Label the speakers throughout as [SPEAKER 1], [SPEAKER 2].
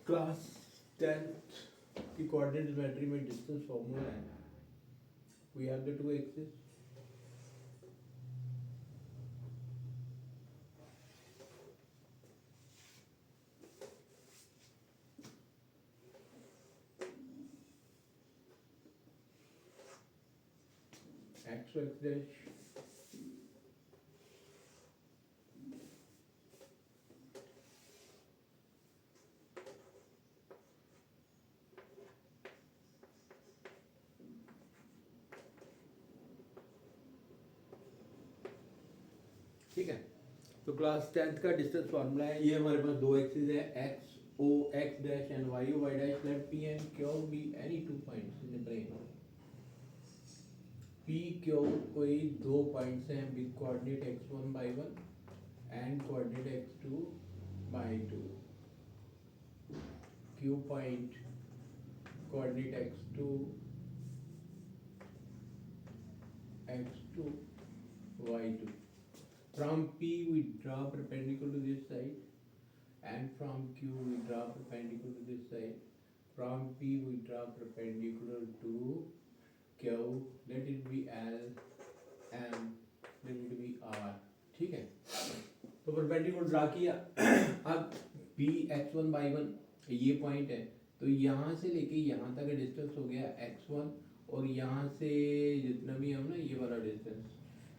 [SPEAKER 1] Class 10th की coordinate geometry में distance formula है. We have the two axis. x to x dash ठीक है. तो क्लास 10th का डिस्टेंस फार्मूला है. ये हमारे पास दो एक्सिस है, x O x dash and y O y dash. Let P and Q be any two points in the plane. P Q कोई दो पॉइंट्स हैं with coordinate x1 by 1 and coordinate x2 by 2. Q point coordinate x2 y2. From P we draw perpendicular to this side, and from Q we draw perpendicular to this side. From P we draw perpendicular to Q. Let it be L, M, let it be R. ठीक है. तो perpendicular draw किया. अब P x1 by 1 ये point है, तो यहाँ से लेके यहाँ तक का डिस्टेंस हो गया x1, और यहाँ से जितना भी हम ना ये वाला डिस्टेंस,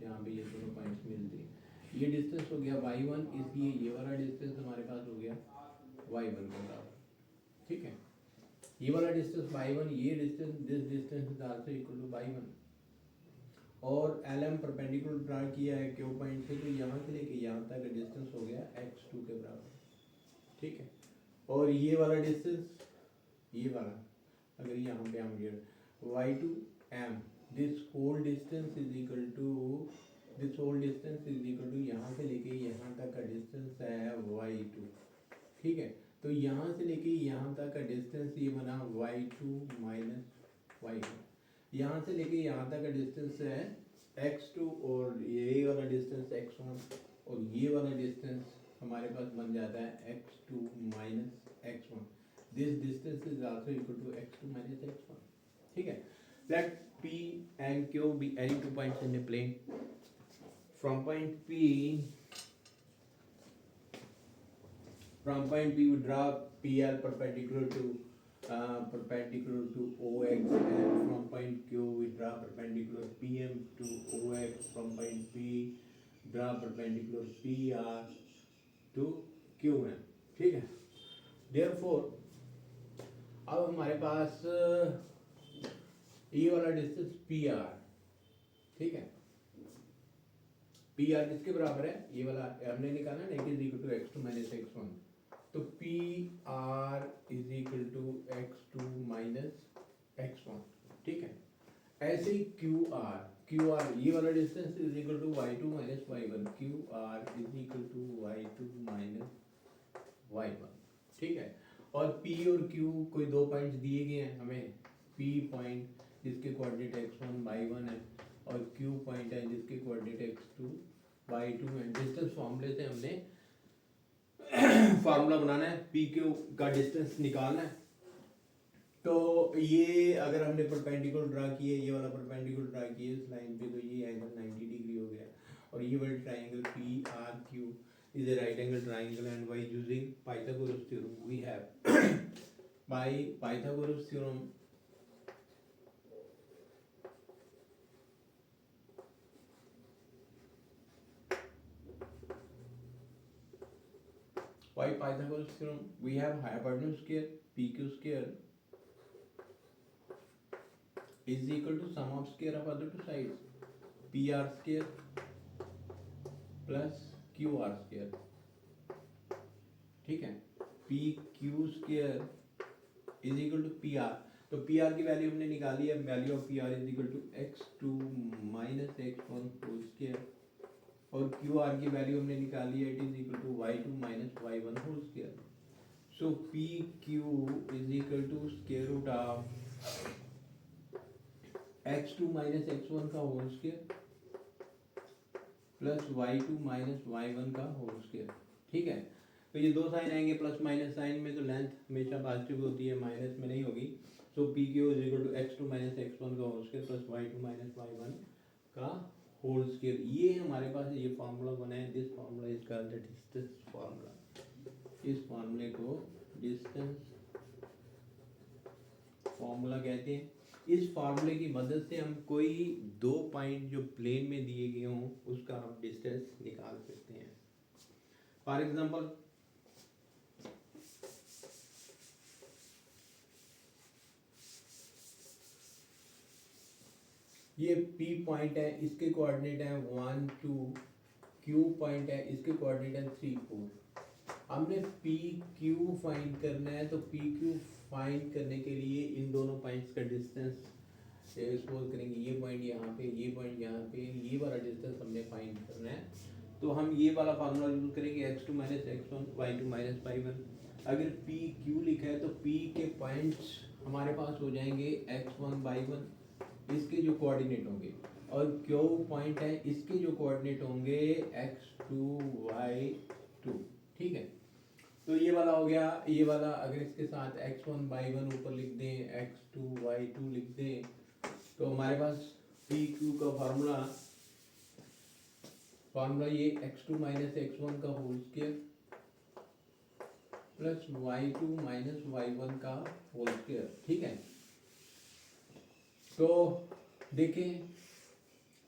[SPEAKER 1] यहाँ पे ये दोनों पॉइंट्स मिलते हैं, ये डिस्टेंस हो गया y1. इसलिए ये वाला डिस्टेंस हमारे पास हो गया y1 के बराबर. ठीक है. ये वाला डिस्टेंस y1, ये distance, this distance is also equal to y1. और LM परपेंडिकुलर ड्रा किया है क्यू पॉइंट से, तो यहाँ से लेके यहाँ तक का डिस्टेंस हो गया x2 के बराबर. ठीक है. और ये वाला डिस्टेंस, ये वाला अगर यहाँ पे हम ये y2 m, this whole distance is equal to, this whole distance is equal to यहाँ से लेके यहाँ तक का डिस्टेंस है y2. ठीक है. तो यहाँ से लेके यहाँ तक का डिस्टेंस ये बना y2 माइनस y1. यहाँ से लेके यहाँ तक का डिस्टेंस है x2, और ये वाला डिस्टेंस x1, और ये वाला डिस्टेंस हमारे पास बन जाता है x2 minus x1. This distance is also equal to x2 minus x1. ठीक है. Let P and Q be any two points in a plane. From point P we draw PL perpendicular to OX, and from point Q we draw perpendicular PM to OX. From point P draw perpendicular PR to QM. ठीक है. Therefore अब हमारे पास ये वाला distance PR. ठीक है. PR किसके बराबर है? ये वाला हमने निकाला ना, x is equal to x2 minus x1. तो PR is equal to x2 minus x1. ठीक है. ऐसे ही QR ये वाला distance is equal to y2 minus y1. QR is equal to y2 minus y1. ठीक है. और P और Q कोई दो पॉइंट्स दिए गए हैं हमें. P पॉइंट जिसके कोऑर्डिनेट x1 y1 है, और Q पॉइंट है जिसके कोऑर्डिनेट x2 y2 है. डिस्टेंस फॉर्मूले से हमने फार्मूला बनाना है, पी क्यू का डिस्टेंस निकालना है. तो ये अगर हमने परपेंडिकुलर ड्रा किए, ये वाला परपेंडिकुलर ड्रा किए इस लाइन पे, तो ये एंगल 90 डिग्री हो गया. और ये वाला triangle P R Q is a right angle triangle, and by using Pythagoras theorem we have by Pythagoras theorem by Pythagoras theorem we have hypotenuse square pq square is equal to sum of square of other two sides, pr square plus qr square. ठीक है. pq square is equal to pr. तो pr की value हमने निकाली है. Value of pr is equal to x2 minus x1 whole square, और Q R की value हमने निकाली है. It is equal to y2 minus y1 whole square. So P Q is equal to square root of x2 minus x1 का whole square plus y2 minus y1 का whole square. ठीक है. तो ये दो साइन आएंगे प्लस माइनस साइन में, तो लेंथ हमेशा पॉजिटिव होती है, माइनस में नहीं होगी। So P Q is equal to x two minus x one का whole square plus Y two minus Y one का होल स्क्वायर। ये हमारे पास ये फार्मूला बना है, this formula is called the distance formula. इस फार्मूले को डिस्टेंस फार्मूला कहते हैं। इस फार्मूले की मदद से हम कोई दो पॉइंट जो प्लेन में दिए गए हों उसका हम डिस्टेंस निकाल सकते हैं। फॉर एग्जांपल ये P पॉइंट है, इसके कोऑर्डिनेट है 1 2, Q पॉइंट है, इसके कोऑर्डिनेट है 3 4। हमने पी क्यू फाइंड करना है, तो पी क्यू फाइंड करने के लिए इन दोनों पॉइंट्स का डिस्टेंस सपोज करेंगे, ये पॉइंट यहाँ पे, ये पॉइंट यहाँ पे, ये वाला डिस्टेंस हमने फाइंड करना है। तो हम ये वाला फार्मूला यूज करेंगे, x two minus x one y two minus Y one. अगर पी क्यू लिखा है तो पी के पॉइंट्स हमारे पास हो जाएंगे एक्स वन वाई वन, इसके जो कोऑर्डिनेट होंगे, और क्यू पॉइंट है, इसके जो कोऑर्डिनेट होंगे एक्स टू वाई टू। ठीक है, तो ये वाला हो गया। ये वाला अगर इसके साथ x1 y1 ऊपर लिख दें, x2 y2 लिख दें, तो हमारे पास पी क्यू का फार्मूला ये x2 माइनस x1 का whole square plus y2 minus y1 का होल स्क्वायर। ठीक है, तो देखें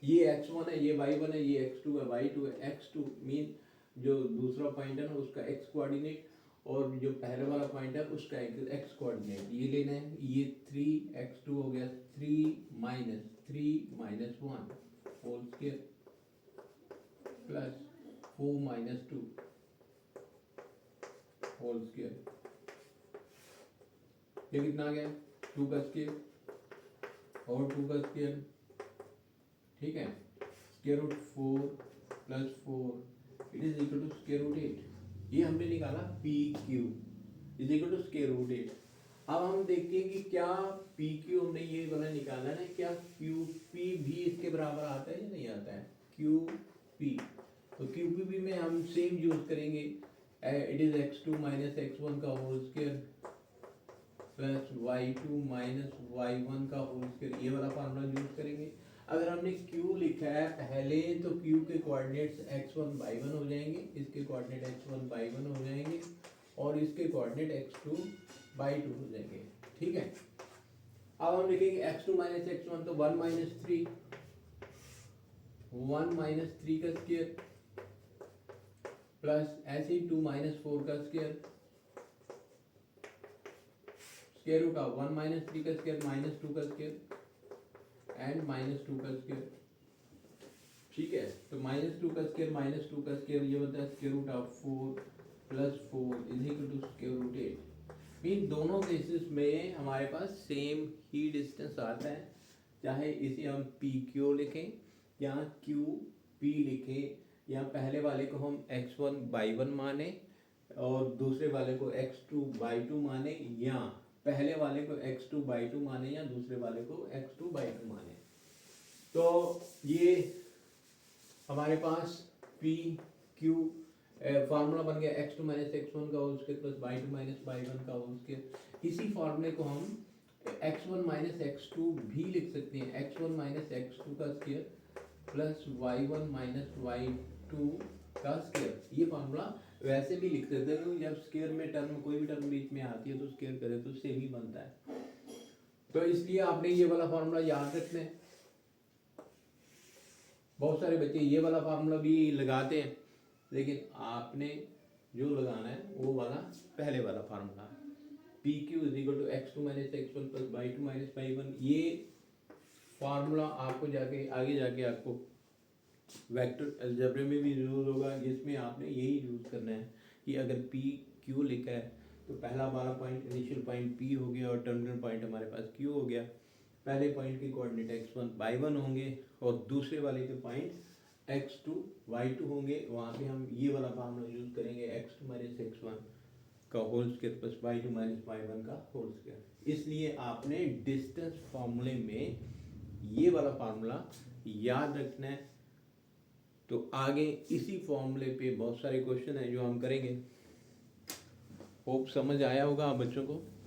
[SPEAKER 1] ये x1 है, ये y1 है, ये x2 है, y2 है। x2 मीन जो दूसरा पॉइंट है ना उसका x कोऑर्डिनेट, और जो पहले वाला पॉइंट है उसका x कोऑर्डिनेट ये लेना है। ये 3x2 हो गया, 3 minus 1 whole square plus 4 minus 2 whole square. ये कितना आ गया, 2 का स्क्वायर और 2 का स्क्वायर। ठीक है, square root 4 plus 4 it is equal to square root 8। ये हमने निकाला P Q is equal to square root 8। अब हम देखते हैं कि क्या पी क्यू हमने ये वाला निकाला है, क्या क्यू पी भी इसके बराबर आता है या नहीं आता है। क्यू पी, तो क्यू पी भी में हम सेम यूज करेंगे, it is x two minus x one का whole square plus Y two minus Y one का होल स्क्वायर। ये वाला फार्मूला यूज करेंगे। अगर हमने q लिखा है पहले, तो q के कोऑर्डिनेट्स x1 y1 हो जाएंगे, इसके कोऑर्डिनेट x1 y1 हो जाएंगे, और इसके कोऑर्डिनेट x2 y2 हो जाएंगे। ठीक है, अब हम लिखेंगे x2 माइनस x1, तो 1 माइनस 3 का स्क्वायर प्लस ऐसे ही 2 माइनस 4 का square, square root of 1 minus 3 का स्क्वायर माइनस 2 का स्क्वायर एंड माइनस 2 का स्क्वायर। ठीक है, तो माइनस 2 का स्क्वायर माइनस 2 का स्क्वायर ये होता है square root of 4 plus 4 is equal to square root 8। Mean दोनों केसेस में हमारे पास सेम ही डिस्टेंस आता है, चाहे इसे हम पी क्यू लिखें या क्यू पी लिखें, या पहले वाले को हम x1 y1 माने और दूसरे वाले को x2 y2 माने, या पहले वाले को x2 y2 माने या दूसरे वाले को x2 y2 माने। तो ये हमारे पास पी क्यू फार्मूला बन गया, x2 माइनस x1 का whole square plus y2 minus y1 का होल स्क्वायर। इसी फार्मूले को हम x1 माइनस x2 भी लिख सकते हैं, x1 माइनस x2 का square plus y1 minus y2 का स्क्वायर। ये फार्मूला वैसे भी लिख सकते हैं, जब स्क्वायर में टर्म कोई भी टर्म बीच में आती है तो स्क्वायर करें तो सेम ही बनता है। तो इसलिए आपने ये वाला फार्मूला याद रखना है। बहुत सारे बच्चे ये वाला फार्मूला भी लगाते हैं, लेकिन आपने जो लगाना है वो वाला पहले वाला formula, P Q is equal to x two minus x one plus Y two minus Y one. ये फार्मूला आपको जाके आगे जाके आपको वेक्टर अलजेब्रा में भी यूज होगा, जिसमें आपने यही यूज करना है कि अगर पी क्यू लिखा है तो पहला वाला पॉइंट इनिशियल पॉइंट पी हो गया और टर्मिनल पॉइंट हमारे पास क्यू हो गया। पहले पॉइंट के कोऑर्डिनेट x1 y1 होंगे और दूसरे वाले के पॉइंट x2 y2 होंगे। वहाँ पे हम ये वाला फार्मूला यूज करेंगे, x2 माइनस x1 का whole square plus y2 minus y1 का होल स्क्वायर। इसलिए आपने डिस्टेंस फार्मूले में ये वाला फार्मूला याद रखना है। तो आगे इसी फॉर्मूले पे बहुत सारे क्वेश्चन हैं जो हम करेंगे। होप समझ आया होगा आप बच्चों को।